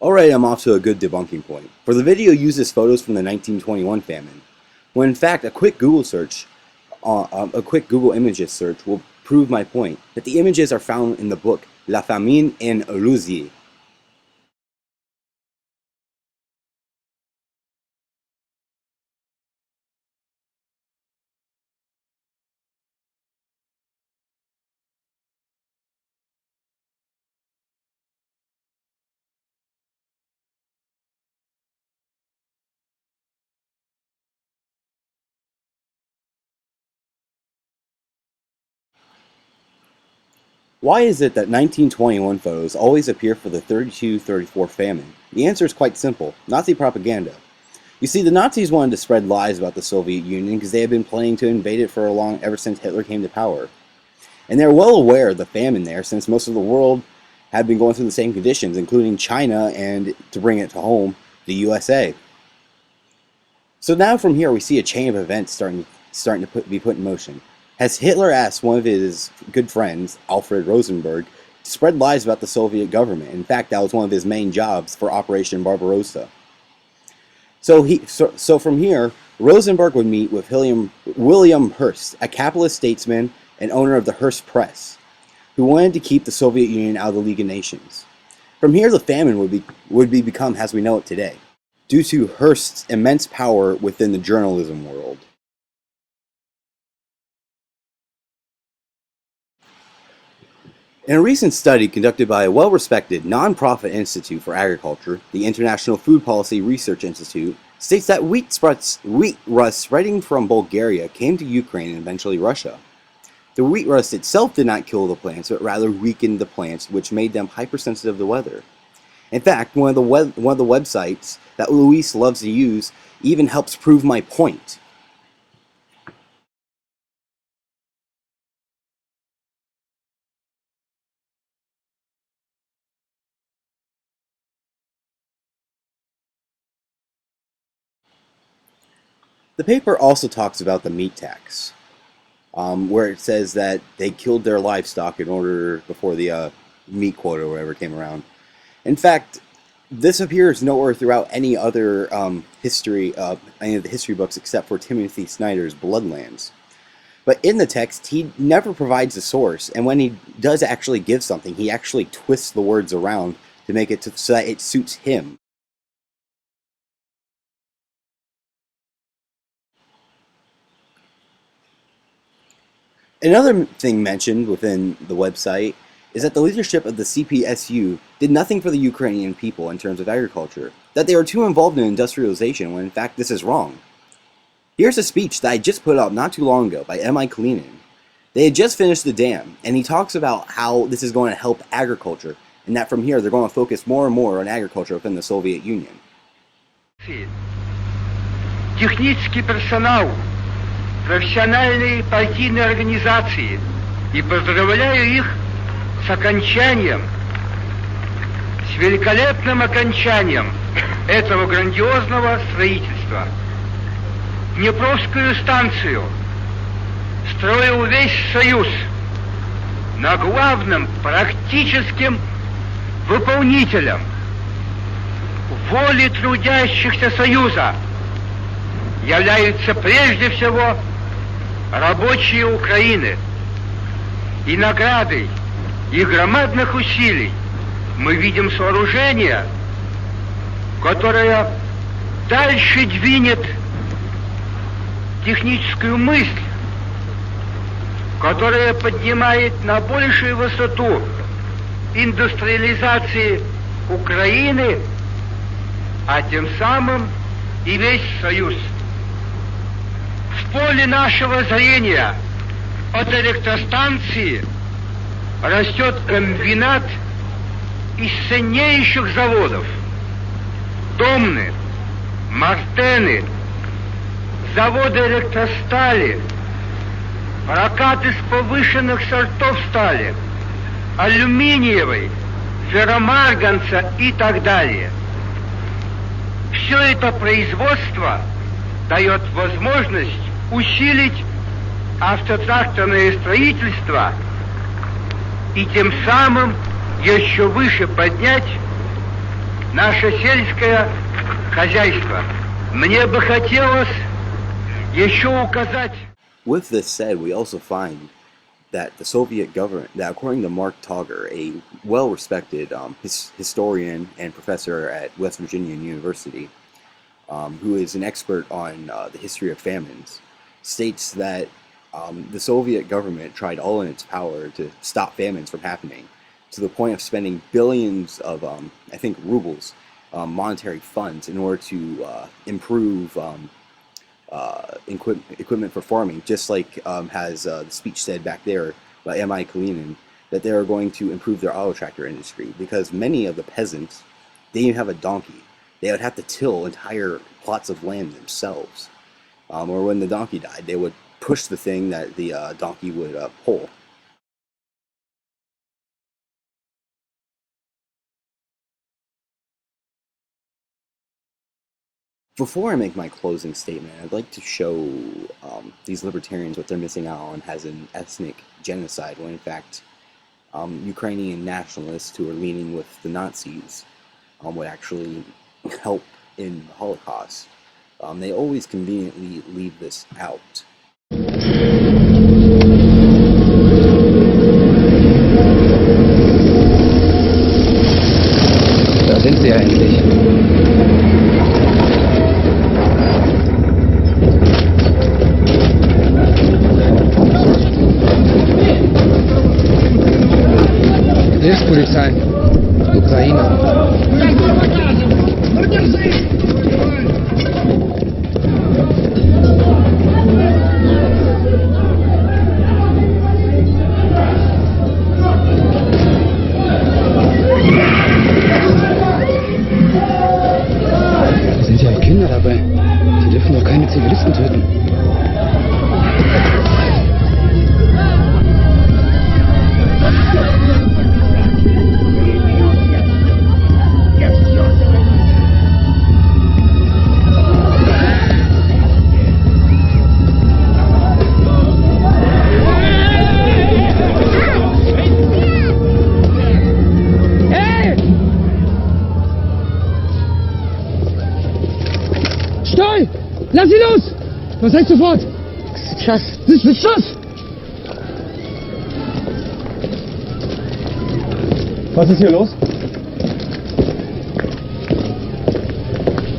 Alright, I'm off to a good debunking point. For the video uses photos from the 1921 famine, when in fact a quick Google images search will prove my point, that the images are found in the book La famine en Russie. Why is it that 1921 photos always appear for the 32-34 famine? The answer is quite simple: Nazi propaganda. You see, the Nazis wanted to spread lies about the Soviet Union because they had been planning to invade it ever since Hitler came to power. And they're well aware of the famine there, since most of the world had been going through the same conditions, including China and, to bring it to home, the USA. So now from here we see a chain of events starting to be put in motion. As Hitler asked one of his good friends, Alfred Rosenberg, to spread lies about the Soviet government. In fact, that was one of his main jobs for Operation Barbarossa. So from here, Rosenberg would meet with William Hearst, a capitalist statesman and owner of the Hearst Press, who wanted to keep the Soviet Union out of the League of Nations. From here, the famine would become as we know it today, due to Hearst's immense power within the journalism world. In a recent study conducted by a well-respected non-profit institute for agriculture, the International Food Policy Research Institute, states that wheat rust spreading from Bulgaria came to Ukraine and eventually Russia. The wheat rust itself did not kill the plants, but rather weakened the plants, which made them hypersensitive to weather. In fact, one of the websites that Luce loves to use even helps prove my point. The paper also talks about the meat tax, where it says that they killed their livestock before the meat quota or whatever came around. In fact, this appears nowhere throughout any other any of the history books except for Timothy Snyder's Bloodlands. But in the text, he never provides a source, and when he does actually give something, he actually twists the words around to make it so that it suits him. Another thing mentioned within the website is that the leadership of the CPSU did nothing for the Ukrainian people in terms of agriculture, that they were too involved in industrialization when in fact this is wrong. Here's a speech that I just put up not too long ago by M.I. Kalinin. They had just finished the dam, and he talks about how this is going to help agriculture, and that from here they're going to focus more and more on agriculture within the Soviet Union. Технический персонал профессиональной партийной организации, и поздравляю их с окончанием, с великолепным окончанием этого грандиозного строительства. Днепровскую станцию строил весь Союз на главным практическим выполнителем воли трудящихся Союза являются прежде всего рабочие Украины. И наградой их громадных усилий мы видим сооружение, которое дальше двинет техническую мысль, которая поднимает на большую высоту индустриализации Украины, а тем самым и весь Союз. В поле нашего зрения от электростанции растет комбинат из ценнейших заводов: Домны, Мартены, заводы электростали, прокат из повышенных сортов стали, алюминиевой, ферромарганца и так далее. Все это производство дает возможность усилить автотракторное строительство и тем самым еще выше поднять наше сельское хозяйство. Мне бы хотелось еще указать. With this said, we also find that the Soviet government, that according to Mark Togger, a well-respected historian and professor at West Virginia University, who is an expert on the history of famines, states that the Soviet government tried all in its power to stop famines from happening, to the point of spending billions of, I think, rubles, monetary funds in order to improve equipment for farming, just like has the speech said back there by M.I. Kalinin, that they are going to improve their auto tractor industry, because many of the peasants, they didn't have a donkey. They would have to till entire plots of land themselves. Or when the donkey died, they would push the thing that the donkey would pull. Before I make my closing statement, I'd like to show these libertarians what they're missing out on as an ethnic genocide, when in fact Ukrainian nationalists who are leaning with the Nazis would actually help in the Holocaust. They always conveniently leave this out. Da sind sie ja endlich. Hilfspolizei. Ukraine. Da sind ja auch Kinder dabei. Sie dürfen doch keine Zivilisten töten. Stoi! Lass sie los! Was heißt sofort? Schuss. Das ist Schuss! Was ist hier los?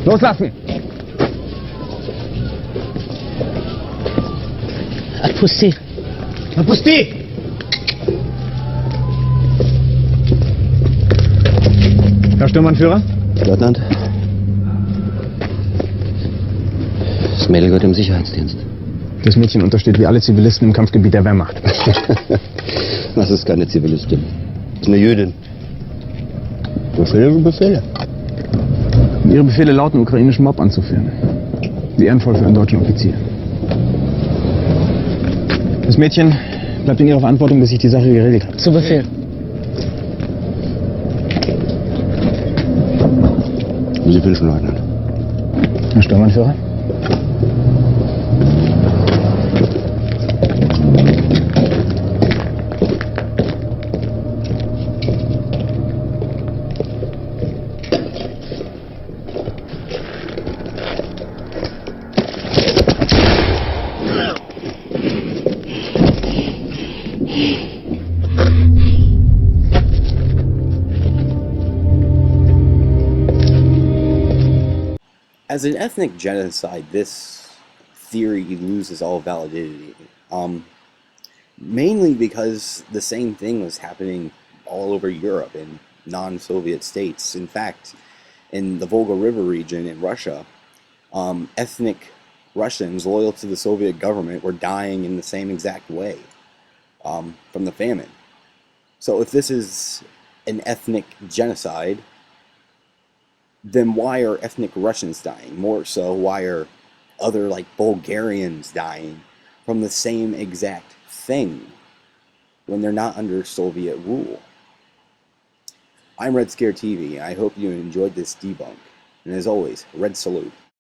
Loslassen! Отпусти. Отпусти! Herr Sturmbannführer? Leutnant. Das Mädel gehört im Sicherheitsdienst. Das Mädchen untersteht wie alle Zivilisten im Kampfgebiet der Wehrmacht. Das ist keine Zivilistin. Das ist eine Jüdin. Befehle sind Befehle. Ihre Befehle lauten, ukrainischen Mob anzuführen. Wie ehrenvoll für einen deutschen Offizier. Das Mädchen bleibt in ihrer Verantwortung, bis ich die Sache geregelt habe. Zu Befehl. Sie wünschen, Leutnant. Herr Sturmbannführer? As an ethnic genocide, this theory loses all validity. Mainly because the same thing was happening all over Europe in non-Soviet states. In fact, in the Volga River region in Russia, ethnic Russians loyal to the Soviet government were dying in the same exact way from the famine. So if this is an ethnic genocide, then why are ethnic Russians dying? More so, why are other, like, Bulgarians dying from the same exact thing when they're not under Soviet rule? I'm RedScare TV, and I hope you enjoyed this debunk. And as always, Red Salute.